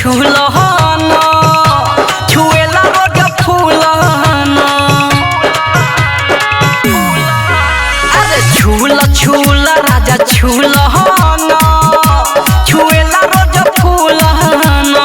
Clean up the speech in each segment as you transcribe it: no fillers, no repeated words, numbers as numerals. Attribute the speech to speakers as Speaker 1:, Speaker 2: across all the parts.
Speaker 1: छुलहन छुएला रोज फूलहन अरे छूल छूल राजा छुलहन छुएला रोज फूलहन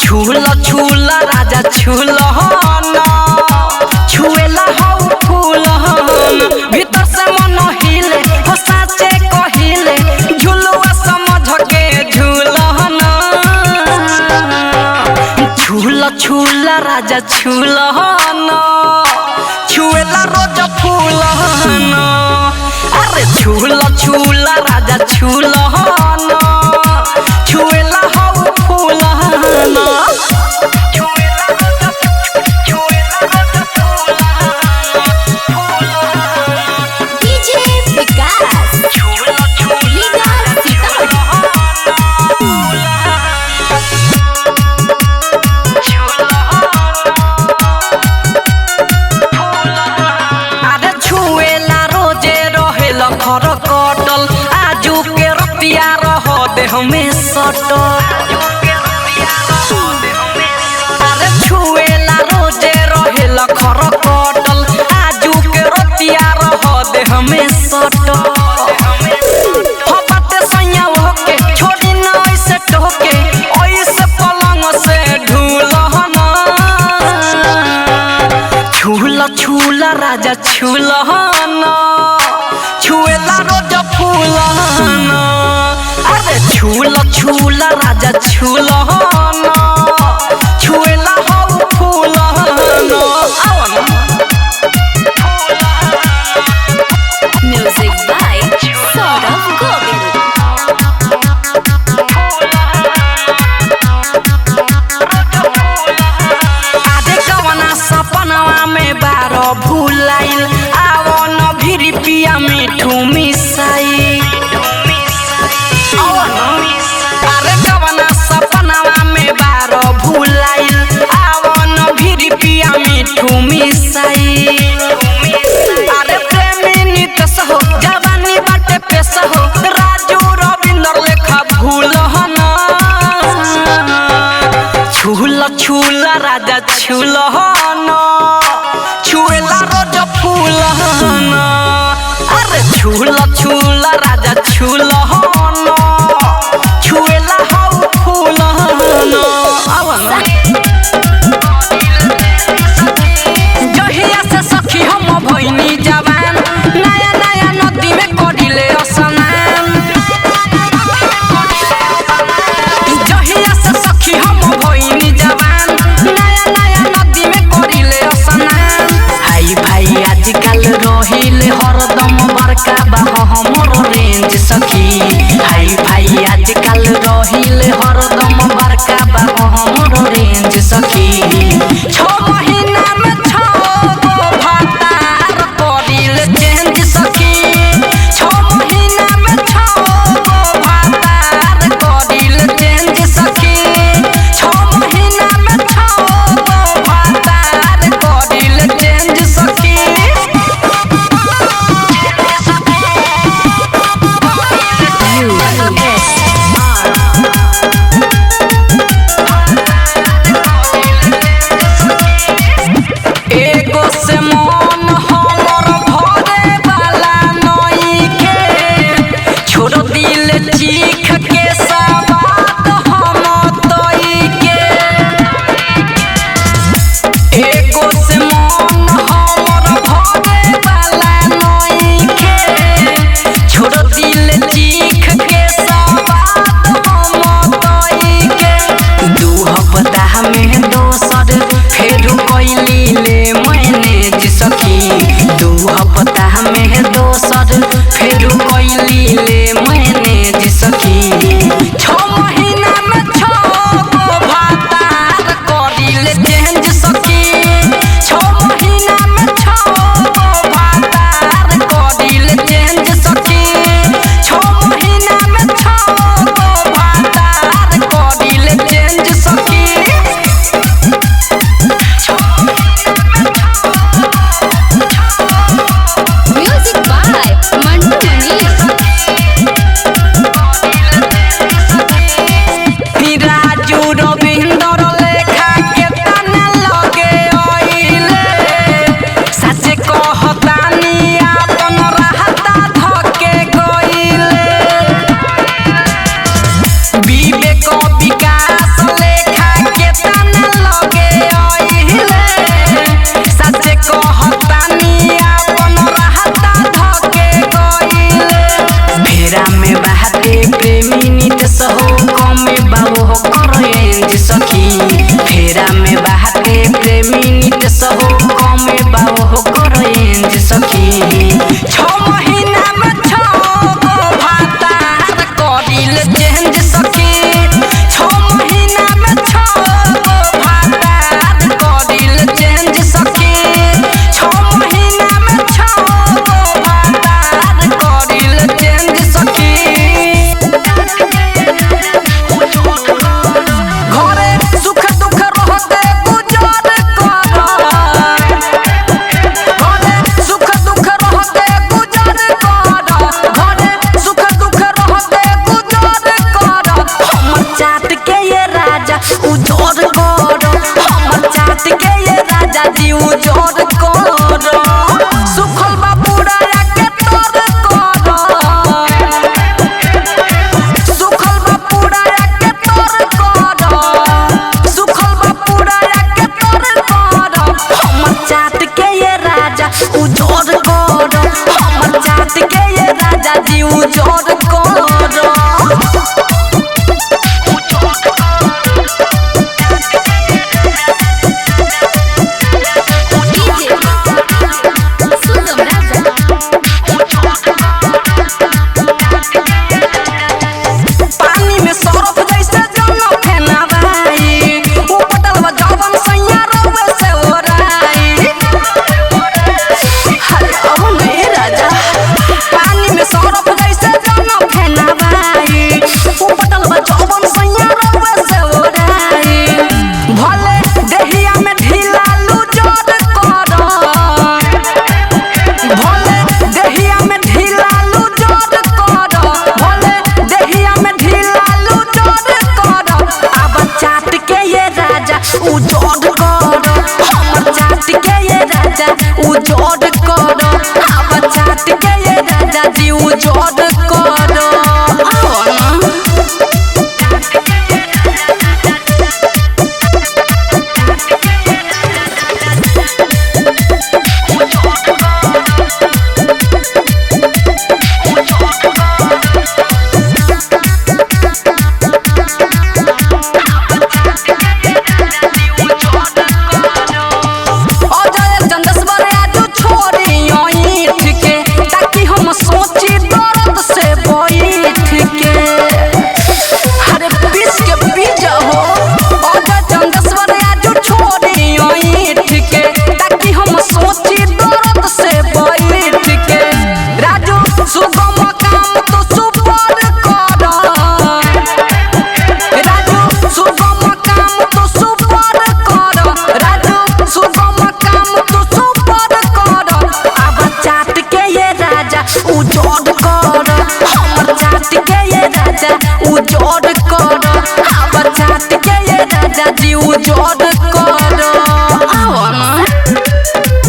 Speaker 1: छूल छूल राजा छुलहन छुएला हौ फूलहन भीतर से मन हिले हो साचे कहिले झुलुआ समझ के झुलहन छूल छूल राजा छुलहन छुएला रोज फूलहन अरे छूल छूल राजा छुलहन छुएला हौ फूलहन घर कटल आजू के रतिया रह दे हमें सटल अरे छुएला रोजे रहेल घर कटल आजू के रतिया रह दे हमें सटल हो बाते सैया होके छोड़ी न ऐसे टोके ऐसे पलंग से ढूलहन छूल छूल राजा छुलहन छुएला रोज फूलहन अरे छूल छूल राजा छुलहन छुएला हौ फूलहन
Speaker 2: म्यूजिक बाय सौरभ गोविल
Speaker 1: आधे कवना सपनवा में बारो भूलाइल आवो न भिरी पिया मिठू मिसाई अरे कवना सपनवा में बारो भूलाइल आवो न भिरी पिया मिठू मिसाई अरे प्रेमी नितस हो जवानी बाटे पेश हो राजू रविंदर लेखा भूलहन छूल छूल राजा छुलहन छुएला रोज फूलहन अरे छूल छूल राजा छुलहन छुएला हौ फूलहन जहिया से सखी हम भइनी जवान नया नया नदी में कडिले स्नान जहिया से सखी हम भइनी जवान नया नया नदी में कडिले स्नान हाई भाई आजकल रहिले हरदम बड़का बा हमर रेंज सखी हाई भाई आजकल रहिले हरदम बड़का बा हमर रेंज सखी 6 महीना में 6 गो भातार राजा जी उजोर करो सुखल बा पूरा के तोर करो सुखल बा पूरा के तोर करो सुखल बा पूरा के तोर करो हमर चाट के ये राजा उजोर करो हमर चाट के ये राजा जी उजोर करो उजोड़ करो हमर चाट के ये राजा उजोड़ करो हमर चाट के ये राजा जी उजोड़ करो उजोड़ करो हमर चाट के ये राजा उजोड़ करो हमर चाट के ये राजा जी उजोड़ करो आओ ना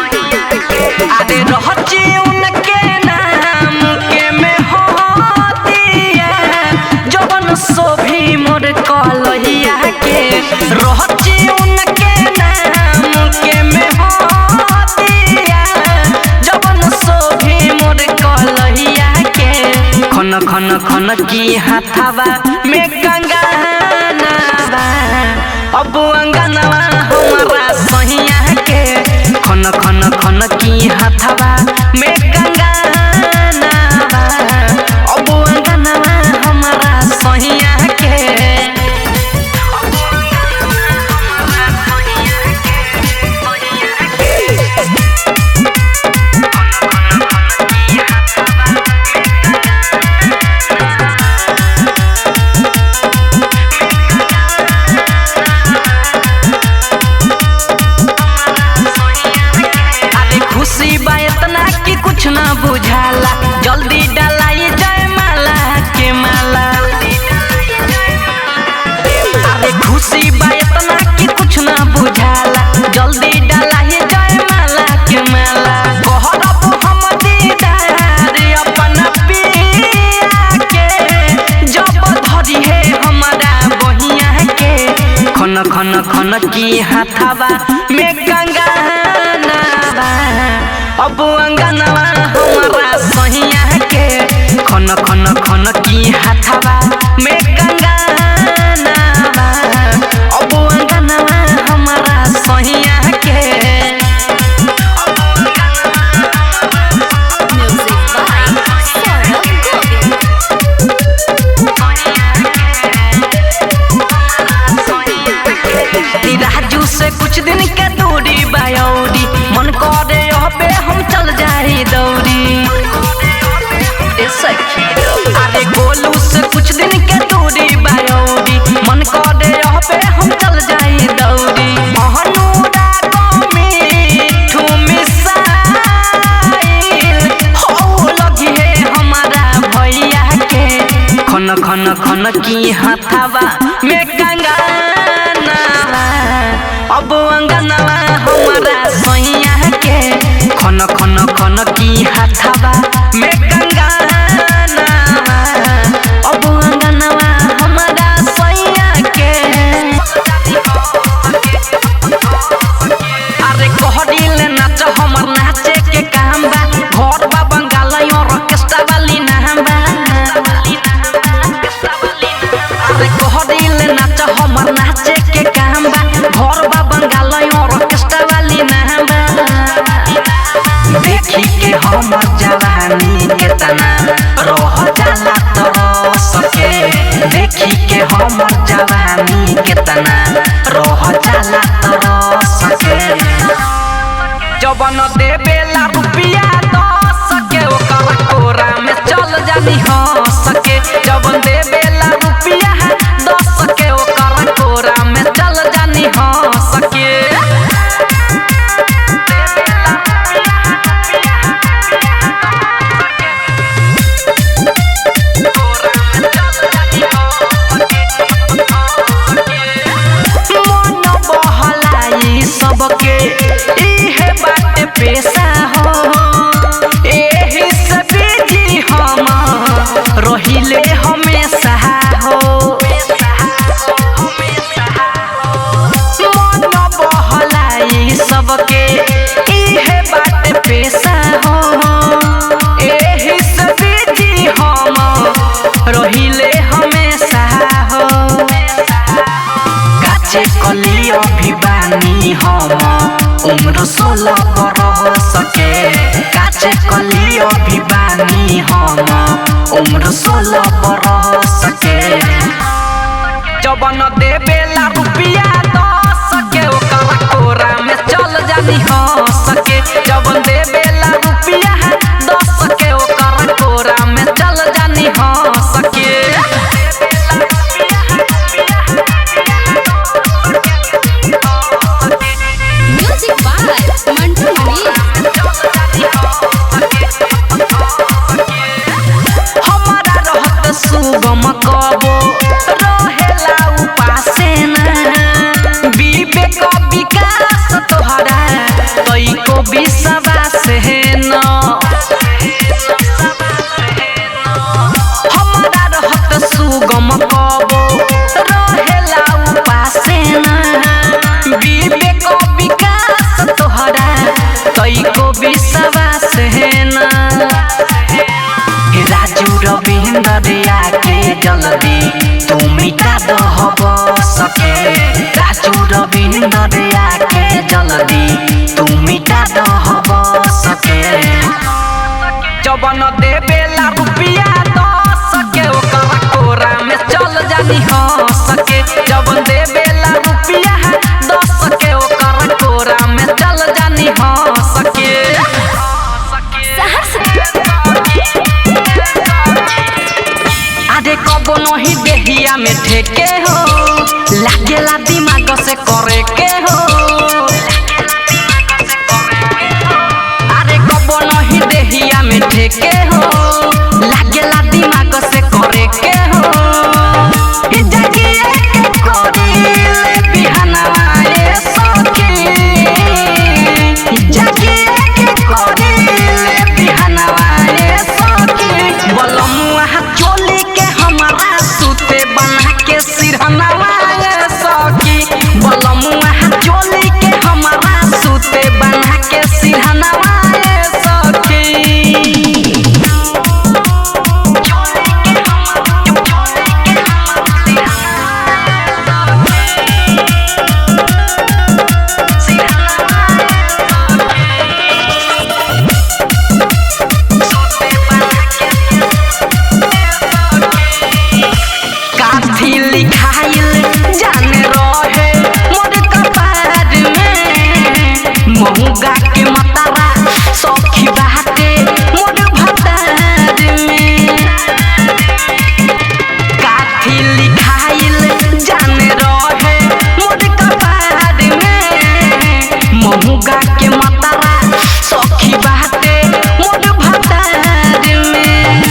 Speaker 1: अरे रहची उनके नाम के में होतिया जवन सोभी मोर कलहिया के रहची उनके नाम के में खन खन की हाथावा में कंगनवा अब अंगनवा हमारा सहिया के खन खन खन की हाथावा में कंगनवा अब अंगनवा हमारा सहिया के कुछ ना बुझाला जल्दी डालाई जाए माला के माला अरे खुशी बा इतना कि कुछ ना बुझाला जल्दी डालाई जाए माला के माला कहरब हम दीदार अपन पिया के जब धरी है हमारा बहिया के खन खन खन की हाथावा में कंगनवा अब अंगनवा हमारा सहिया के खन खन खन की हाथावा में कंगनवा अब अंगनवा हमारा सहिया के राजू से कुछ दिन के दूरी बायौरी मन करे पे हम चल जाए दौड़ी अरे गोलू से कुछ दिन के दूरी बायौरी मन करे पे हम चल जाए दौड़ी खन खन खन की हाथावा में कंगनवा देवेला रुपया 10 के ओकर कोरा में चल जानी हंस के जब देवेला रुपया 10 के ओकर कोरा में चल जानी हंस के सबके इहे बाटे पेशा हो एही से बिजी हम रहिले हमेशा हो मन बहलाई सबके इहे बाटे पेशा हो एही से बिजी हम रहिले हमेशा हो काचे कली अभिबानी हम उम्र 16 बरस के काचे कली अभिबानी हम उम्र 16 बरस के जबन देवेला रुपया 10 के ओकर कोरा में चल जानी हंस के जबन देवेला रुपया 10 के ओकर कोरा में चल जानी हंस के सुगम कबो रहेला उपासे न विवेक विकास तोहरा तइको विश्वास है न हमरा रहत सुगम कबो रहेला उपासे न विवेक विकास तोहरा तइको विश्वास है न राजू रविंद्र आके जल्दी तू मिटा दहब सके राजू रविंद्र आके जल्दी तू मिटा दहब सके जबन देवेला रुपया 10 के ओकर कोरा में चल जानी हंस के जबन देवेला रुपया 10 के ओकर कोरा में चल जानी हंस के आधे कबो नहीं देहिया में ठेके हो लागेला दिमाग से करे के हो आधे कबो नहीं देहिया में ठेके हो लागेला दिमाग से करे के हो जगिए के कोरिले बिहनाए सखी जगिए के कोरिले बिहनाए सखी बलमुआ चोली के हमारा सूते बना के सिरहनाए सखी बलमुआ चोली के हमारा सूते बना के सिरहनाए सखी काफी लिखाइल जाने रहे मोर कपार में महुगा के मतारा सखी बाटे मोर भतार में काफी लिखाइल जाने रहे मोर कपार में महुगा के मतारा सखी बाटे मोर भतार में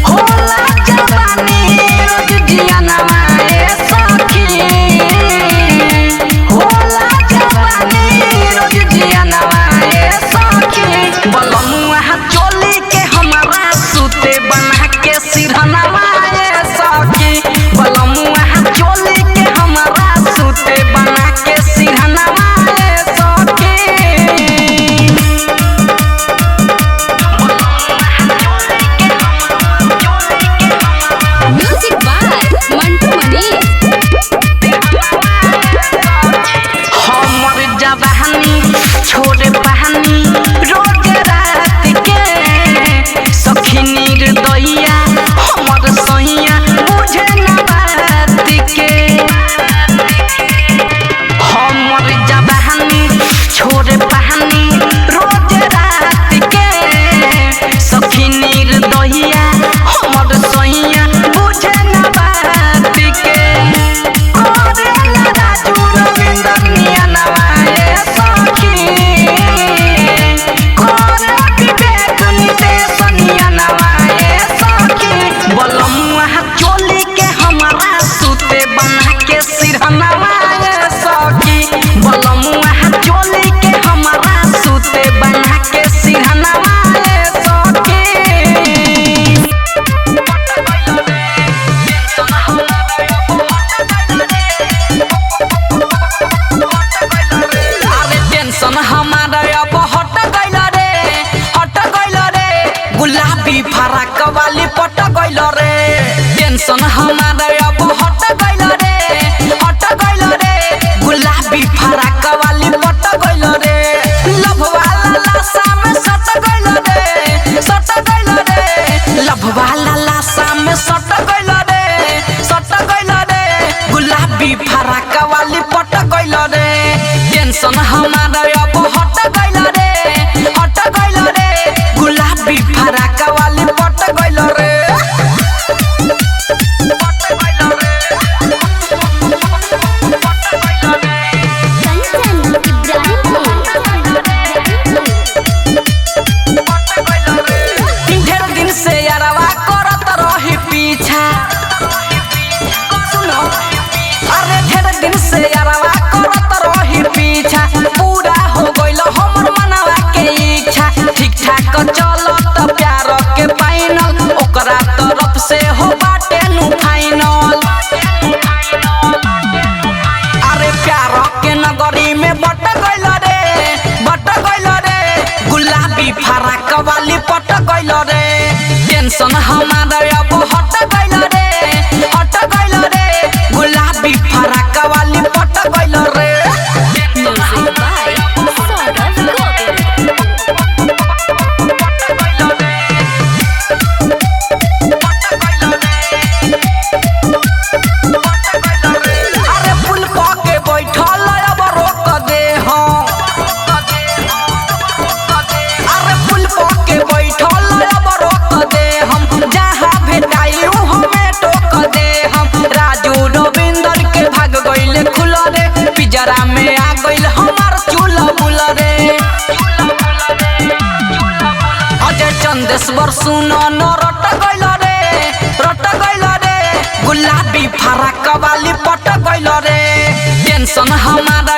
Speaker 1: होला जवानी रोज जियानवाए सखी होला जवानी रोज जियानवाए सखी बलमुआ चोली के हमारा सूते बना के सिरहनाए सखी बलमुआ चोली के हमारा सूते बना के सिरहनाए सखी
Speaker 2: Music by Mantu Mani.
Speaker 1: हमर जवानी छोड़ बहानी रोज रात के गुलाबी फराक वाली पट गइल रे टेंशन हमारा अब हट गइल रे गुलाबी फराक वाली पट गइल रे
Speaker 2: Music by Saurav Govind.
Speaker 1: अरे पुल पाके बैठल अब रोक दे हम अरे पुल पाके बैठल अब रोक दे हम जहाँ भेटाई हमें टोक दे हम राजू रविंदर के भाग गइले खुल रे पिजरा में आ गइल हमार चूल बुल रे अजय चंदेश्वर सुनो न रट गइल रे गुलाबी फराक वाली पट गइल रे टेंशन हमारा